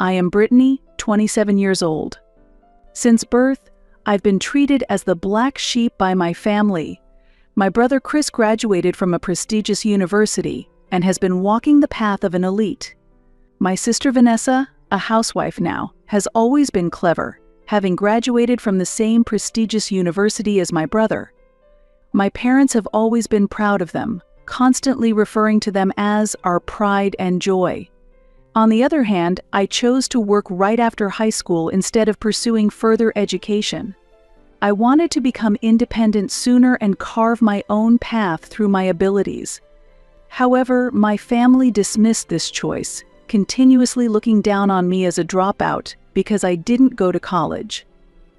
I am Brittany, 27 years old. Since birth, I've been treated as the black sheep by my family. My brother Chris graduated from a prestigious university and has been walking the path of an elite. My sister Vanessa, a housewife now, has always been clever, having graduated from the same prestigious university as my brother. My parents have always been proud of them, constantly referring to them as our pride and joy. On the other hand, I chose to work right after high school instead of pursuing further education. I wanted to become independent sooner and carve my own path through my abilities. However, my family dismissed this choice, continuously looking down on me as a dropout because I didn't go to college.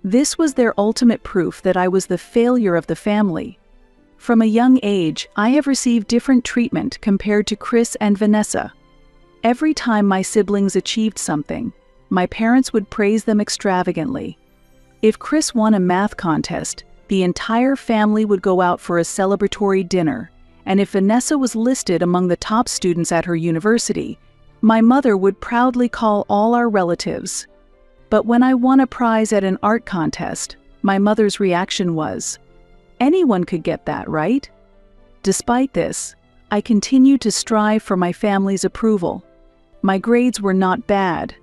This was their ultimate proof that I was the failure of the family. From a young age, I have received different treatment compared to Chris and Vanessa. Every time my siblings achieved something, my parents would praise them extravagantly. If Chris won a math contest, the entire family would go out for a celebratory dinner, and if Vanessa was listed among the top students at her university, my mother would proudly call all our relatives. But when I won a prize at an art contest, my mother's reaction was, "Anyone could get that, right?" Despite this, I continued to strive for my family's approval. My grades were not bad,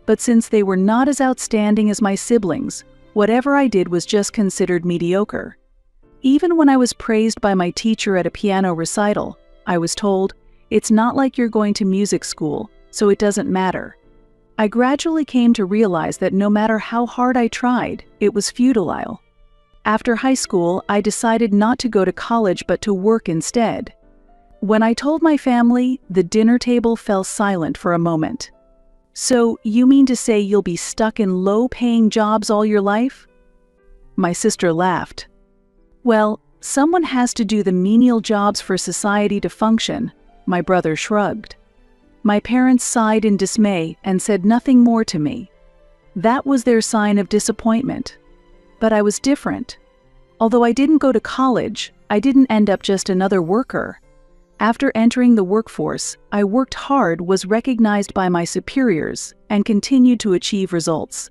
but since they were not as outstanding as my siblings, whatever I did was just considered mediocre. Even when I was praised by my teacher at a piano recital, I was told, "It's not like you're going to music school, so it doesn't matter." I gradually came to realize that no matter how hard I tried, it was futile. After high school, I decided not to go to college but to work instead. When I told my family, the dinner table fell silent for a moment. "So, you mean to say you'll be stuck in low-paying jobs all your life?" My sister laughed. "Well, someone has to do the menial jobs for society to function," my brother shrugged. My parents sighed in dismay and said nothing more to me. That was their sign of disappointment. But I was different. Although I didn't go to college, I didn't end up just another worker. After entering the workforce, I worked hard, was recognized by my superiors, and continued to achieve results.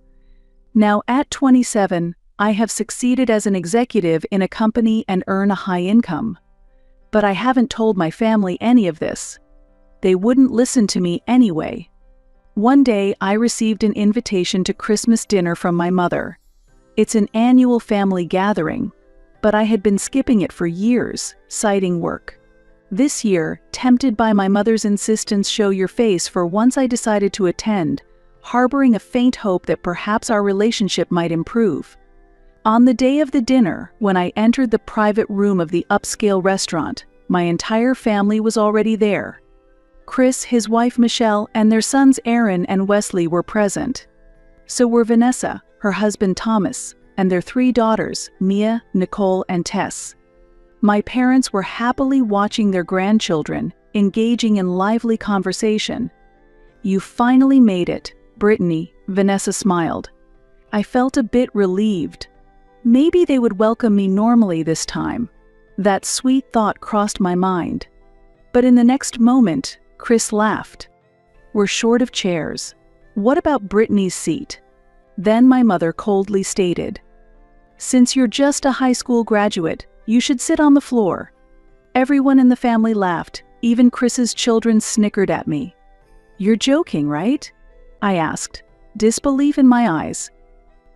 Now, at 27, I have succeeded as an executive in a company and earn a high income. But I haven't told my family any of this. They wouldn't listen to me anyway. One day, I received an invitation to Christmas dinner from my mother. It's an annual family gathering, but I had been skipping it for years, citing work. This year, tempted by my mother's insistence, "Show your face," for once I decided to attend, harboring a faint hope that perhaps our relationship might improve. On the day of the dinner, when I entered the private room of the upscale restaurant, my entire family was already there. Chris, his wife Michelle, and their sons Aaron and Wesley were present. So were Vanessa, her husband Thomas, and their 3 daughters, Mia, Nicole, and Tess. My parents were happily watching their grandchildren, engaging in lively conversation. "You finally made it, Brittany," Vanessa smiled. I felt a bit relieved. Maybe they would welcome me normally this time. That sweet thought crossed my mind. But in the next moment, Chris laughed. "We're short of chairs. What about Brittany's seat?" Then my mother coldly stated, "Since you're just a high school graduate, you should sit on the floor." Everyone in the family laughed, even Chris's children snickered at me. "You're joking, right?" I asked, disbelief in my eyes.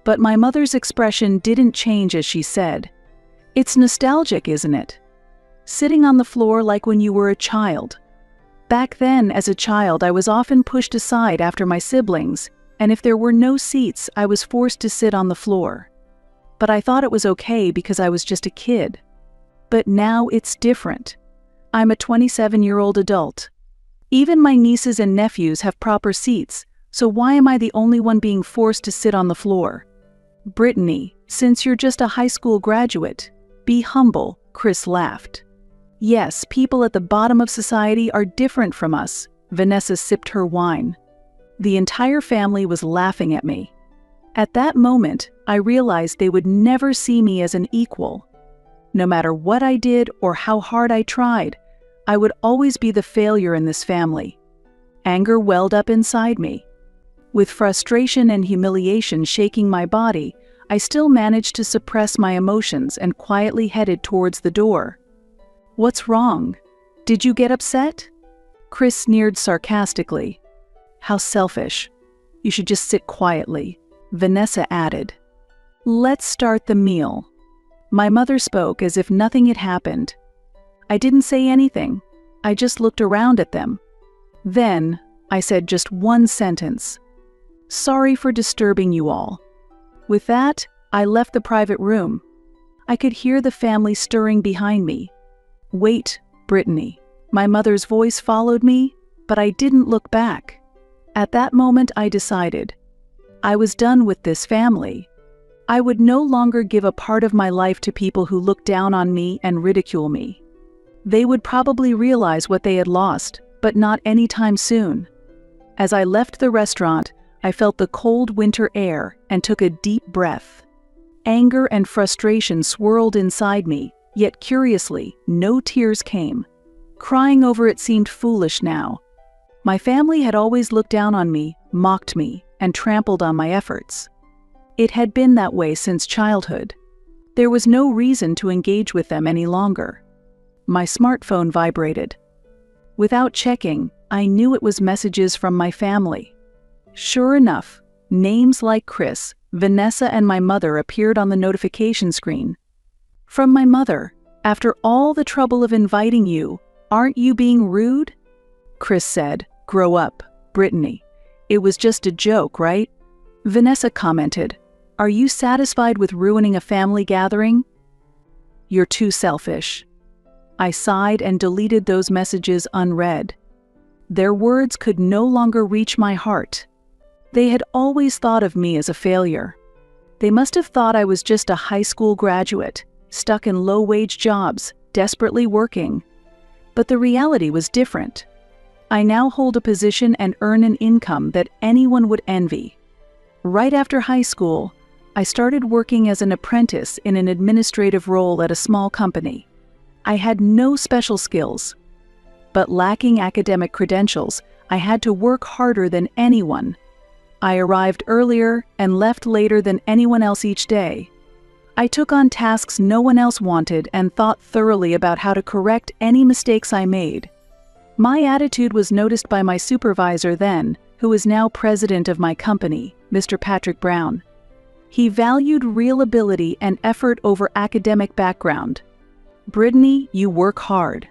But my mother's expression didn't change as she said, "It's nostalgic, isn't it? Sitting on the floor like when you were a child. Back then, as a child, I was often pushed aside after my siblings, and if there were no seats, I was forced to sit on the floor. But I thought it was okay because I was just a kid. But now it's different. I'm a 27-year-old adult. Even my nieces and nephews have proper seats, so why am I the only one being forced to sit on the floor?" "Brittany, since you're just a high school graduate, be humble," Chris laughed. "Yes, people at the bottom of society are different from us." Vanessa sipped her wine. The entire family was laughing at me. At that moment, I realized they would never see me as an equal. No matter what I did or how hard I tried, I would always be the failure in this family. Anger welled up inside me. With frustration and humiliation shaking my body, I still managed to suppress my emotions and quietly headed towards the door. "What's wrong? Did you get upset?" Chris sneered sarcastically. "How selfish. You should just sit quietly," Vanessa added. "Let's start the meal." My mother spoke as if nothing had happened. I didn't say anything. I just looked around at them. Then, I said just one sentence. "Sorry for disturbing you all." With that, I left the private room. I could hear the family stirring behind me. "Wait, Brittany." My mother's voice followed me, but I didn't look back. At that moment, I decided I was done with this family. I would no longer give a part of my life to people who look down on me and ridicule me. They would probably realize what they had lost, but not anytime soon. As I left the restaurant, I felt the cold winter air and took a deep breath. Anger and frustration swirled inside me, yet curiously, no tears came. Crying over it seemed foolish now. My family had always looked down on me, mocked me, and trampled on my efforts. It had been that way since childhood. There was no reason to engage with them any longer. My smartphone vibrated. Without checking, I knew it was messages from my family. Sure enough, names like Chris, Vanessa, and my mother appeared on the notification screen. From my mother: "After all the trouble of inviting you, aren't you being rude?" Chris said, "Grow up, Brittany. It was just a joke, right?" Vanessa commented, "Are you satisfied with ruining a family gathering? You're too selfish." I sighed and deleted those messages unread. Their words could no longer reach my heart. They had always thought of me as a failure. They must have thought I was just a high school graduate, stuck in low-wage jobs, desperately working. But the reality was different. I now hold a position and earn an income that anyone would envy. Right after high school, I started working as an apprentice in an administrative role at a small company. I had no special skills, but lacking academic credentials, I had to work harder than anyone. I arrived earlier and left later than anyone else each day. I took on tasks no one else wanted and thought thoroughly about how to correct any mistakes I made. My attitude was noticed by my supervisor then, who is now president of my company, Mr. Patrick Brown. He valued real ability and effort over academic background. "Brittany, you work hard.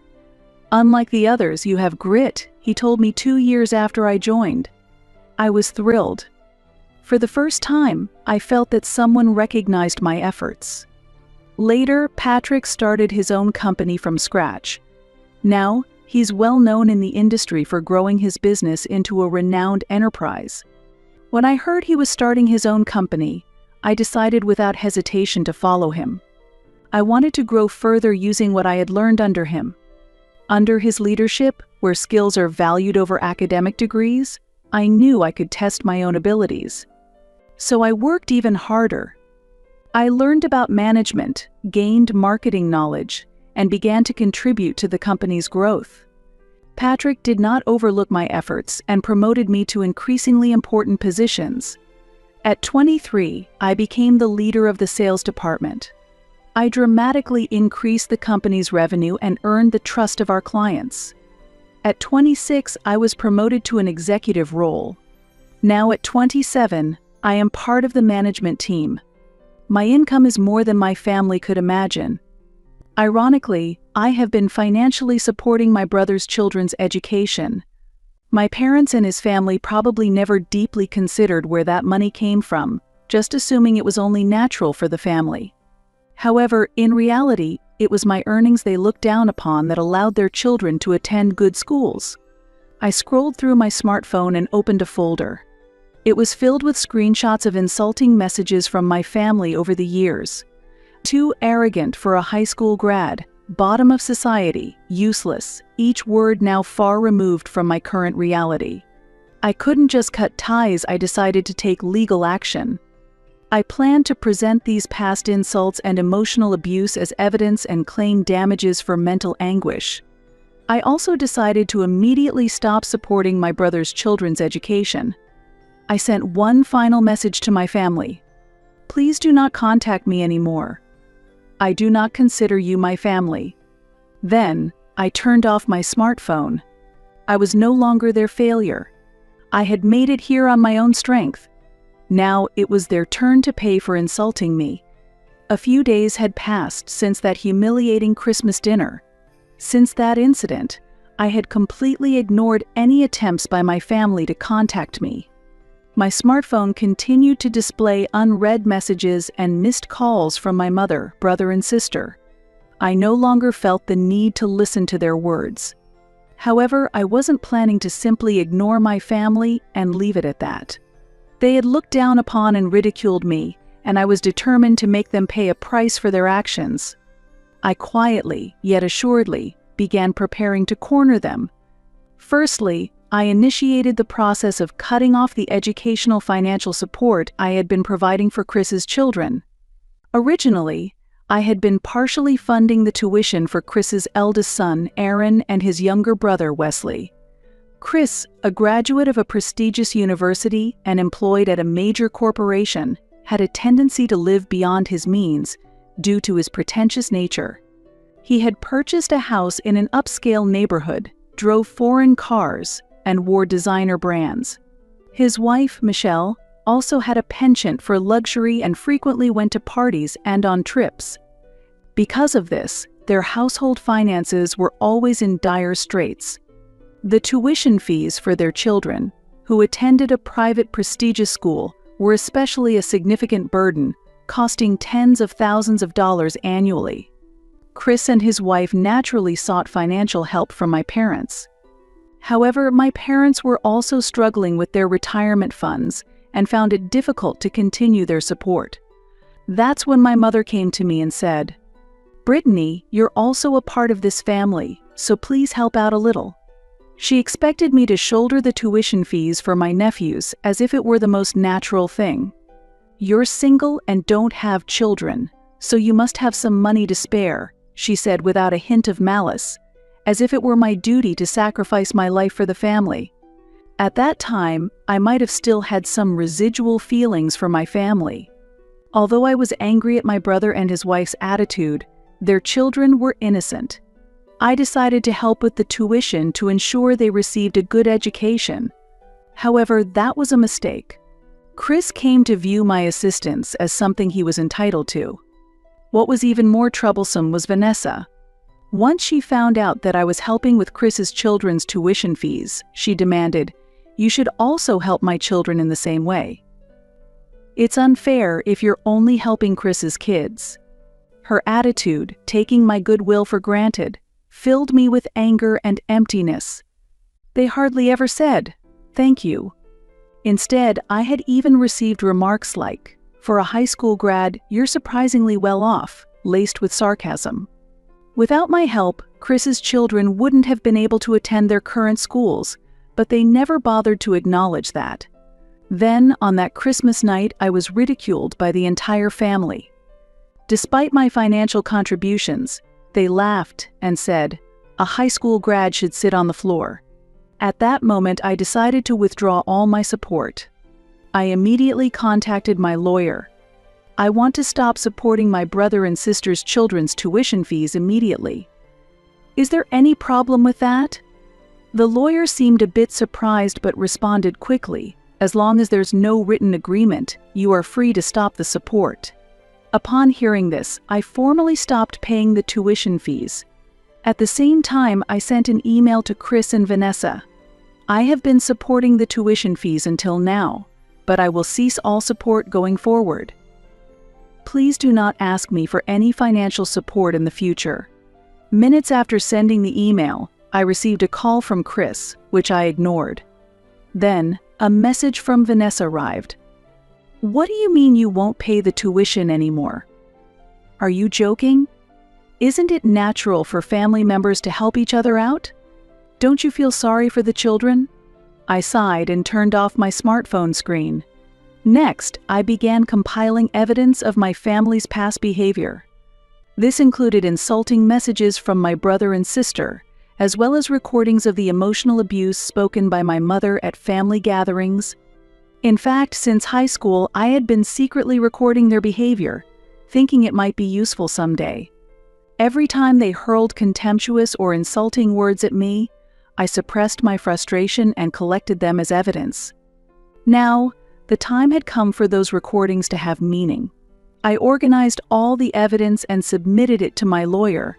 Unlike the others, you have grit," he told me 2 years after I joined. I was thrilled. For the first time, I felt that someone recognized my efforts. Later, Patrick started his own company from scratch. Now, he's well known in the industry for growing his business into a renowned enterprise. When I heard he was starting his own company, I decided without hesitation to follow him. I wanted to grow further using what I had learned under him. Under his leadership, where skills are valued over academic degrees, I knew I could test my own abilities. So I worked even harder. I learned about management, gained marketing knowledge, and began to contribute to the company's growth. Patrick did not overlook my efforts and promoted me to increasingly important positions. At 23, I became the leader of the sales department. I dramatically increased the company's revenue and earned the trust of our clients. At 26, I was promoted to an executive role. Now at 27, I am part of the management team. My income is more than my family could imagine. Ironically, I have been financially supporting my brother's children's education. My parents and his family probably never deeply considered where that money came from, just assuming it was only natural for the family. However, in reality, it was my earnings they looked down upon that allowed their children to attend good schools. I scrolled through my smartphone and opened a folder. It was filled with screenshots of insulting messages from my family over the years. Too arrogant for a high school grad, bottom of society, useless, each word now far removed from my current reality. I couldn't just cut ties, I decided to take legal action. I planned to present these past insults and emotional abuse as evidence and claim damages for mental anguish. I also decided to immediately stop supporting my brother's children's education. I sent one final message to my family. Please do not contact me anymore. I do not consider you my family. Then, I turned off my smartphone. I was no longer their failure. I had made it here on my own strength. Now it was their turn to pay for insulting me. A few days had passed since that humiliating Christmas dinner. Since that incident, I had completely ignored any attempts by my family to contact me. My smartphone continued to display unread messages and missed calls from my mother, brother, and sister. I no longer felt the need to listen to their words. However, I wasn't planning to simply ignore my family and leave it at that. They had looked down upon and ridiculed me, and I was determined to make them pay a price for their actions. I quietly, yet assuredly, began preparing to corner them. Firstly, I initiated the process of cutting off the educational financial support I had been providing for Chris's children. Originally, I had been partially funding the tuition for Chris's eldest son, Aaron, and his younger brother, Wesley. Chris, a graduate of a prestigious university and employed at a major corporation, had a tendency to live beyond his means due to his pretentious nature. He had purchased a house in an upscale neighborhood, drove foreign cars, and wore designer brands. His wife, Michelle, also had a penchant for luxury and frequently went to parties and on trips. Because of this, their household finances were always in dire straits. The tuition fees for their children, who attended a private prestigious school, were especially a significant burden, costing tens of thousands of dollars annually. Chris and his wife naturally sought financial help from my parents. However, my parents were also struggling with their retirement funds and found it difficult to continue their support. That's when my mother came to me and said, "Brittany, you're also a part of this family, so please help out a little." She expected me to shoulder the tuition fees for my nephews as if it were the most natural thing. "You're single and don't have children, so you must have some money to spare," she said without a hint of malice, as if it were my duty to sacrifice my life for the family. At that time, I might have still had some residual feelings for my family. Although I was angry at my brother and his wife's attitude, their children were innocent. I decided to help with the tuition to ensure they received a good education. However, that was a mistake. Chris came to view my assistance as something he was entitled to. What was even more troublesome was Vanessa. Once she found out that I was helping with Chris's children's tuition fees, she demanded, "You should also help my children in the same way. It's unfair if you're only helping Chris's kids." Her attitude, taking my goodwill for granted, filled me with anger and emptiness. They hardly ever said, "Thank you." Instead, I had even received remarks like, "For a high school grad, you're surprisingly well off," laced with sarcasm. Without my help, Chris's children wouldn't have been able to attend their current schools, but they never bothered to acknowledge that. Then, on that Christmas night, I was ridiculed by the entire family. Despite my financial contributions, they laughed and said, "A high school grad should sit on the floor." At that moment, I decided to withdraw all my support. I immediately contacted my lawyer. "I want to stop supporting my brother and sister's children's tuition fees immediately. Is there any problem with that?" The lawyer seemed a bit surprised but responded quickly, "As long as there's no written agreement, you are free to stop the support." Upon hearing this, I formally stopped paying the tuition fees. At the same time, I sent an email to Chris and Vanessa. "I have been supporting the tuition fees until now, but I will cease all support going forward. Please do not ask me for any financial support in the future." Minutes after sending the email, I received a call from Chris, which I ignored. Then, a message from Vanessa arrived. "What do you mean you won't pay the tuition anymore? Are you joking? Isn't it natural for family members to help each other out? Don't you feel sorry for the children?" I sighed and turned off my smartphone screen. Next, I began compiling evidence of my family's past behavior. This included insulting messages from my brother and sister, as well as recordings of the emotional abuse spoken by my mother at family gatherings. In fact, since high school, I had been secretly recording their behavior, thinking it might be useful someday. Every time they hurled contemptuous or insulting words at me, I suppressed my frustration and collected them as evidence. Now, the time had come for those recordings to have meaning. I organized all the evidence and submitted it to my lawyer.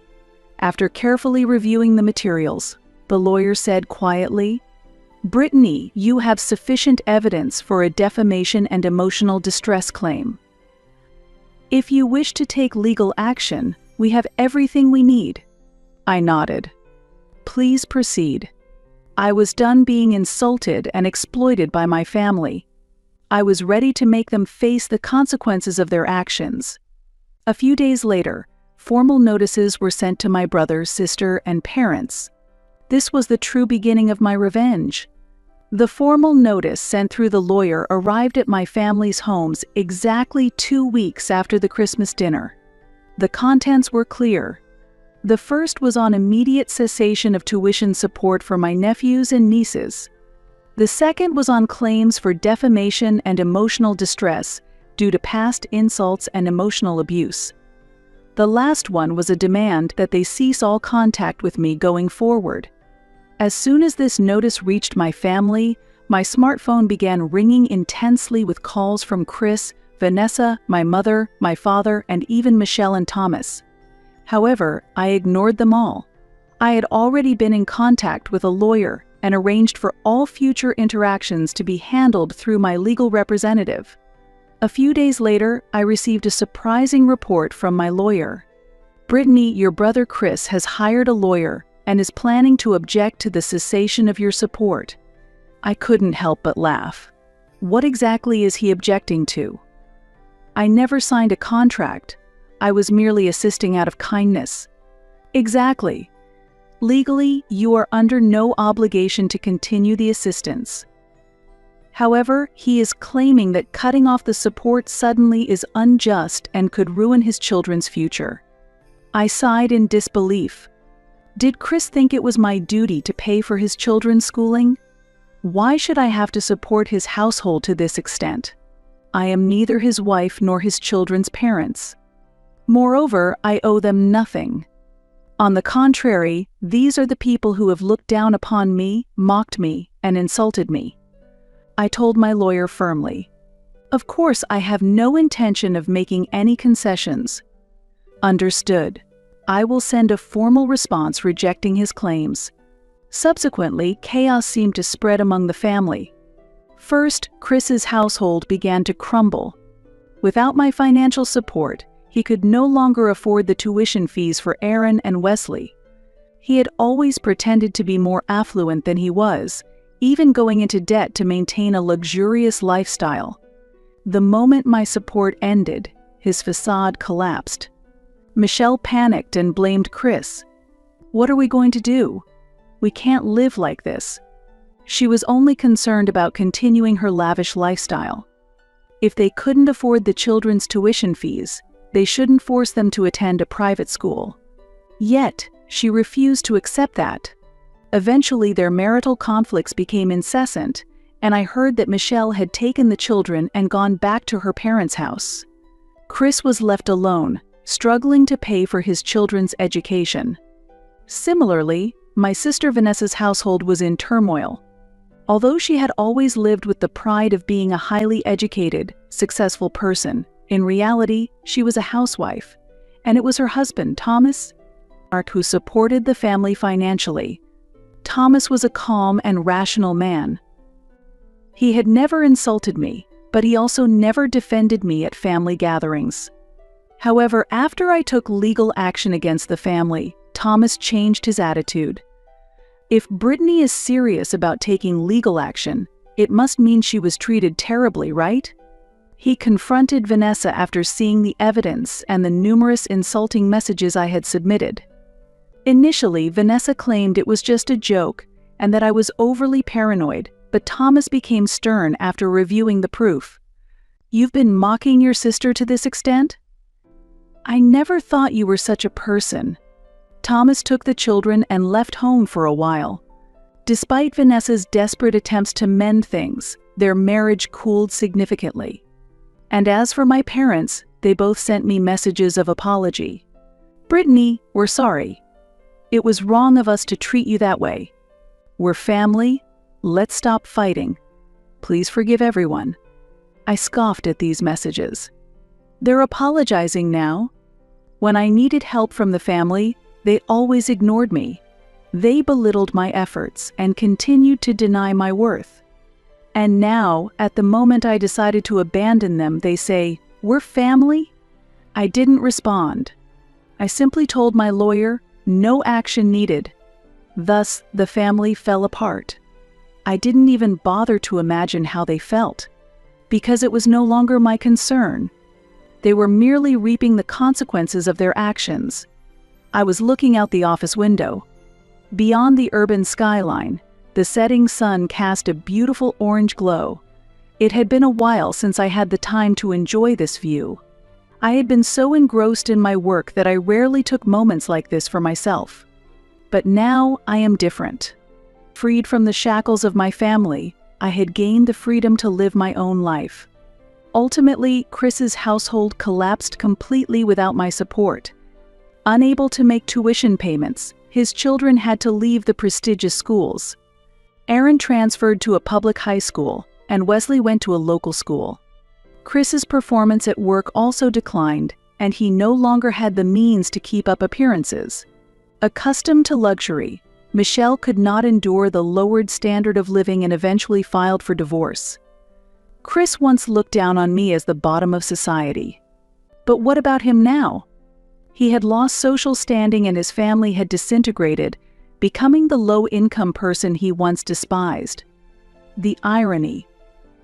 After carefully reviewing the materials, the lawyer said quietly, "Brittany, you have sufficient evidence for a defamation and emotional distress claim. If you wish to take legal action, we have everything we need." I nodded. "Please proceed." I was done being insulted and exploited by my family. I was ready to make them face the consequences of their actions. A few days later, formal notices were sent to my brother, sister, and parents. This was the true beginning of my revenge. The formal notice sent through the lawyer arrived at my family's homes exactly 2 weeks after the Christmas dinner. The contents were clear. The first was on immediate cessation of tuition support for my nephews and nieces. The second was on claims for defamation and emotional distress due to past insults and emotional abuse. The last one was a demand that they cease all contact with me going forward. As soon as this notice reached my family, my smartphone began ringing intensely with calls from Chris, Vanessa, my mother, my father, and even Michelle and Thomas. However, I ignored them all. I had already been in contact with a lawyer and arranged for all future interactions to be handled through my legal representative. A few days later, I received a surprising report from my lawyer. "Brittany, your brother Chris has hired a lawyer and is planning to object to the cessation of your support." I couldn't help but laugh. What exactly is he objecting to? I never signed a contract. I was merely assisting out of kindness. Exactly. Legally, you are under no obligation to continue the assistance. However, he is claiming that cutting off the support suddenly is unjust and could ruin his children's future. I sighed in disbelief. Did Chris think it was my duty to pay for his children's schooling? Why should I have to support his household to this extent? I am neither his wife nor his children's parents. Moreover, I owe them nothing. On the contrary, these are the people who have looked down upon me, mocked me, and insulted me. I told my lawyer firmly. Of course, I have no intention of making any concessions. Understood. I will send a formal response rejecting his claims. Subsequently, chaos seemed to spread among the family. First, Chris's household began to crumble. Without my financial support, he could no longer afford the tuition fees for Aaron and Wesley. He had always pretended to be more affluent than he was, even going into debt to maintain a luxurious lifestyle. The moment my support ended, his facade collapsed. Michelle panicked and blamed Chris. "What are we going to do? We can't live like this." She was only concerned about continuing her lavish lifestyle. If they couldn't afford the children's tuition fees, they shouldn't force them to attend a private school. Yet, she refused to accept that. Eventually, their marital conflicts became incessant, and I heard that Michelle had taken the children and gone back to her parents' house. Chris was left alone, struggling to pay for his children's education. Similarly, my sister Vanessa's household was in turmoil. Although she had always lived with the pride of being a highly educated, successful person, in reality, she was a housewife, and it was her husband, Thomas, who supported the family financially. Thomas was a calm and rational man. He had never insulted me, but he also never defended me at family gatherings. However, after I took legal action against the family, Thomas changed his attitude. If Brittany is serious about taking legal action, it must mean she was treated terribly, right? He confronted Vanessa after seeing the evidence and the numerous insulting messages I had submitted. Initially, Vanessa claimed it was just a joke and that I was overly paranoid, but Thomas became stern after reviewing the proof. "You've been mocking your sister to this extent? I never thought you were such a person." Thomas took the children and left home for a while. Despite Vanessa's desperate attempts to mend things, their marriage cooled significantly. And as for my parents, they both sent me messages of apology. "Brittany, we're sorry. It was wrong of us to treat you that way. We're family. Let's stop fighting. Please forgive everyone." I scoffed at these messages. They're apologizing now. When I needed help from the family, they always ignored me. They belittled my efforts and continued to deny my worth. And now, at the moment I decided to abandon them, they say, "We're family?" I didn't respond. I simply told my lawyer, no action needed. Thus, the family fell apart. I didn't even bother to imagine how they felt, because it was no longer my concern. They were merely reaping the consequences of their actions. I was looking out the office window. Beyond the urban skyline, the setting sun cast a beautiful orange glow. It had been a while since I had the time to enjoy this view. I had been so engrossed in my work that I rarely took moments like this for myself. But now I am different. Freed from the shackles of my family, I had gained the freedom to live my own life. Ultimately, Chris's household collapsed completely without my support. Unable to make tuition payments, his children had to leave the prestigious schools. Aaron transferred to a public high school, and Wesley went to a local school. Chris's performance at work also declined, and he no longer had the means to keep up appearances. Accustomed to luxury, Michelle could not endure the lowered standard of living and eventually filed for divorce. Chris once looked down on me as the bottom of society. But what about him now? He had lost social standing and his family had disintegrated, becoming the low-income person he once despised. The irony.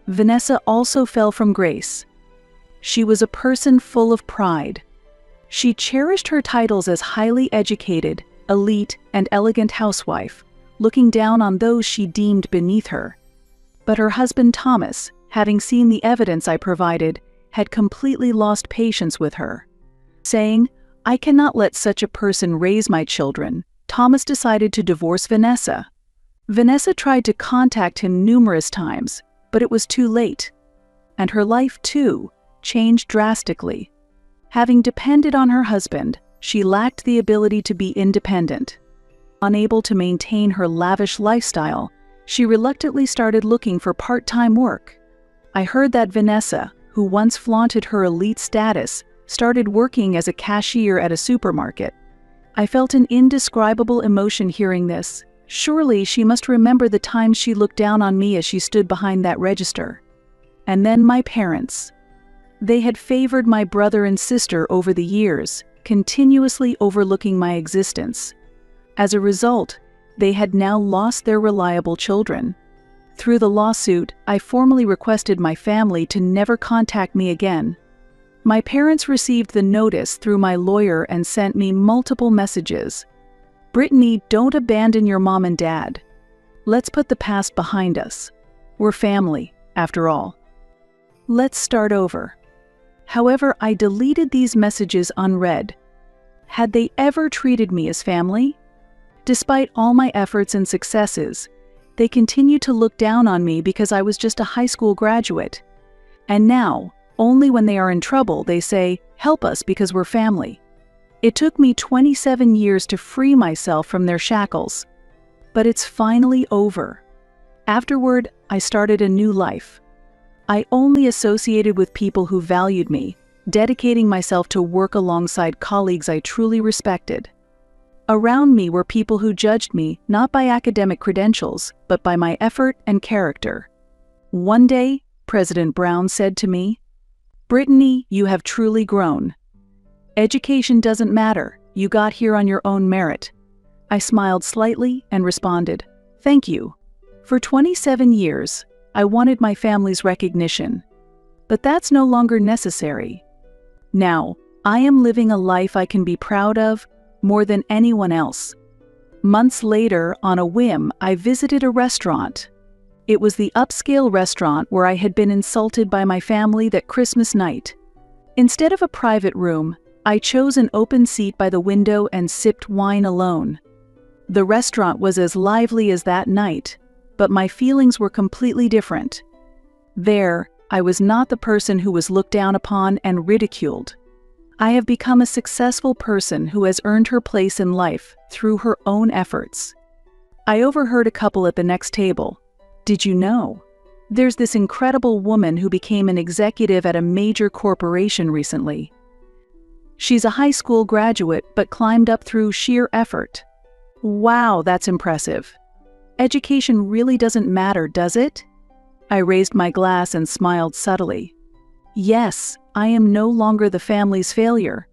Vanessa also fell from grace. She was a person full of pride. She cherished her titles as highly educated, elite, and elegant housewife, looking down on those she deemed beneath her. But her husband Thomas, having seen the evidence I provided, had completely lost patience with her. Saying, "I cannot let such a person raise my children," Thomas decided to divorce Vanessa. Vanessa tried to contact him numerous times, but it was too late. And her life, too, changed drastically. Having depended on her husband, she lacked the ability to be independent. Unable to maintain her lavish lifestyle, she reluctantly started looking for part-time work. I heard that Vanessa, who once flaunted her elite status, started working as a cashier at a supermarket. I felt an indescribable emotion hearing this. Surely she must remember the times she looked down on me as she stood behind that register. And then my parents. They had favored my brother and sister over the years, continuously overlooking my existence. As a result, they had now lost their reliable children. Through the lawsuit, I formally requested my family to never contact me again. My parents received the notice through my lawyer and sent me multiple messages. "Brittany, don't abandon your mom and dad. Let's put the past behind us. We're family, after all. Let's start over." However, I deleted these messages unread. Had they ever treated me as family? Despite all my efforts and successes, they continued to look down on me because I was just a high school graduate. And now, only when they are in trouble, they say, "Help us because we're family." It took me 27 years to free myself from their shackles. But it's finally over. Afterward, I started a new life. I only associated with people who valued me, dedicating myself to work alongside colleagues I truly respected. Around me were people who judged me not by academic credentials, but by my effort and character. One day, President Brown said to me, "Brittany, you have truly grown. Education doesn't matter, you got here on your own merit." I smiled slightly and responded, "Thank you." For 27 years, I wanted my family's recognition. But that's no longer necessary. Now, I am living a life I can be proud of more than anyone else. Months later, on a whim, I visited a restaurant. It was the upscale restaurant where I had been insulted by my family that Christmas night. Instead of a private room, I chose an open seat by the window and sipped wine alone. The restaurant was as lively as that night, but my feelings were completely different. There, I was not the person who was looked down upon and ridiculed. I have become a successful person who has earned her place in life through her own efforts. I overheard a couple at the next table. Did you know? There's this incredible woman who became an executive at a major corporation recently. She's a high school graduate but climbed up through sheer effort. Wow, that's impressive. Education really doesn't matter, does it? I raised my glass and smiled subtly. Yes, I am no longer the family's failure.